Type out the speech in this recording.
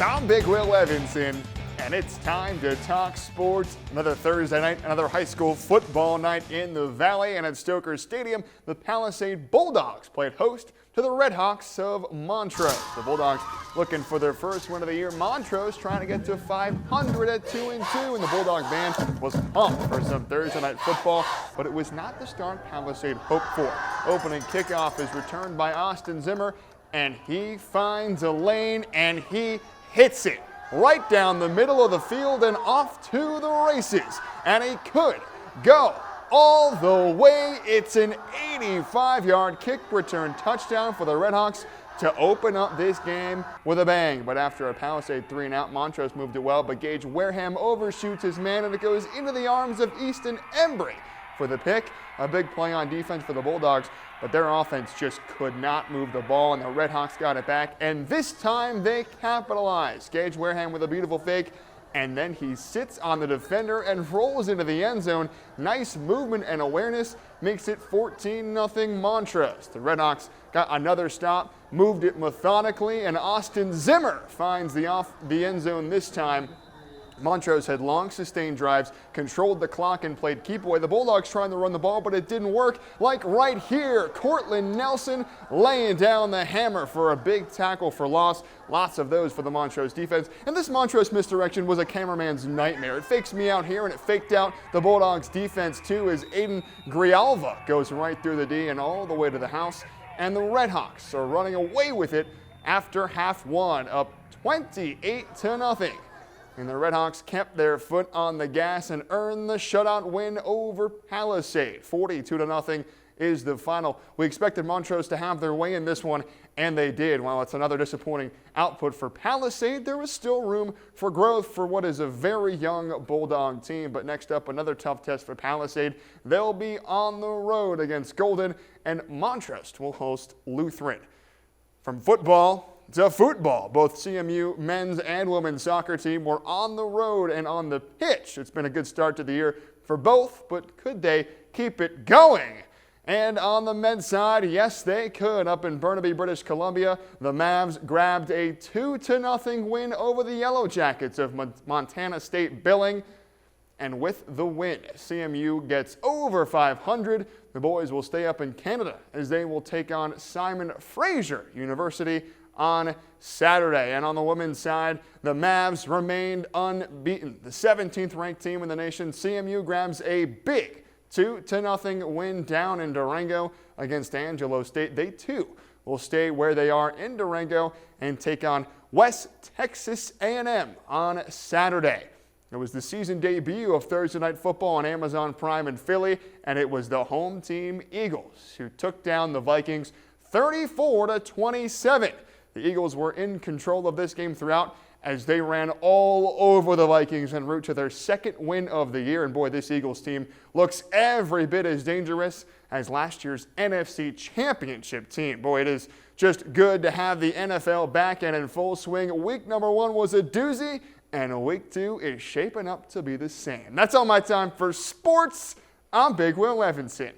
I'm Big Will Evanson, and it's time to talk sports. Another Thursday night, another high school football night in the Valley, and at Stoker Stadium, the Palisade Bulldogs played host to the Redhawks of Montrose. The Bulldogs looking for their first win of the year. Montrose trying to get to 500 at 2-2, and the Bulldog band was pumped for some Thursday night football, but it was not the start Palisade hoped for. Opening kickoff is returned by Austin Zimmer, and he finds a lane, and he hits it right down the middle of the field and off to the races. And he could go all the way. It's an 85-yard kick return touchdown for the Redhawks to open up this game with a bang. But after a Palisade 3-and-out, Montrose moved it well, but Gage Wareham overshoots his man, and it goes into the arms of Easton Embry for the pick. A big play on defense for the Bulldogs, but their offense just could not move the ball, and the Redhawks got it back, and this time they capitalized. Gage Wareham with a beautiful fake, and then he sits on the defender and rolls into the end zone. Nice movement and awareness makes it 14-0 Montrose. The Redhawks got another stop, moved it methodically, and Austin Zimmer finds the end zone this time. Montrose had long sustained drives, controlled the clock, and played keep away. The Bulldogs trying to run the ball, but it didn't work. Like right here, Cortland Nelson laying down the hammer for a big tackle for loss. Lots of those for the Montrose defense. And this Montrose misdirection was a cameraman's nightmare. It fakes me out here, and it faked out the Bulldogs defense too, as Aiden Grialva goes right through the D and all the way to the house. And the Redhawks are running away with it after half one, up 28-0. And the Redhawks kept their foot on the gas and earned the shutout win over Palisade. 42-0 is the final. We expected Montrose to have their way in this one, and they did. While it's another disappointing output for Palisade, there was still room for growth for what is a very young Bulldog team. But next up, another tough test for Palisade. They'll be on the road against Golden, and Montrose will host Lutheran. From football to football, both CMU men's and women's soccer team were on the road and on the pitch. It's been a good start to the year for both, but could they keep it going? And on the men's side, yes, they could. Up in Burnaby, British Columbia, the Mavs grabbed a 2-0 win over the Yellow Jackets of Montana State Billing. And with the win, CMU gets over 500. The boys will stay up in Canada as they will take on Simon Fraser University on Saturday. And on the women's side, the Mavs remained unbeaten. The 17th ranked team in the nation, CMU grabs a big 2-0 win down in Durango against Angelo State. They too will stay where they are in Durango and take on West Texas A&M on Saturday. It was the season debut of Thursday Night Football on Amazon Prime in Philly, and it was the home team Eagles who took down the Vikings 34-27. The Eagles were in control of this game throughout as they ran all over the Vikings en route to their second win of the year. And boy, this Eagles team looks every bit as dangerous as last year's NFC Championship team. Boy, it is just good to have the NFL back and in full swing. Week number 1 was a doozy, and week 2 is shaping up to be the same. That's all my time for sports. I'm Big Will Evanson.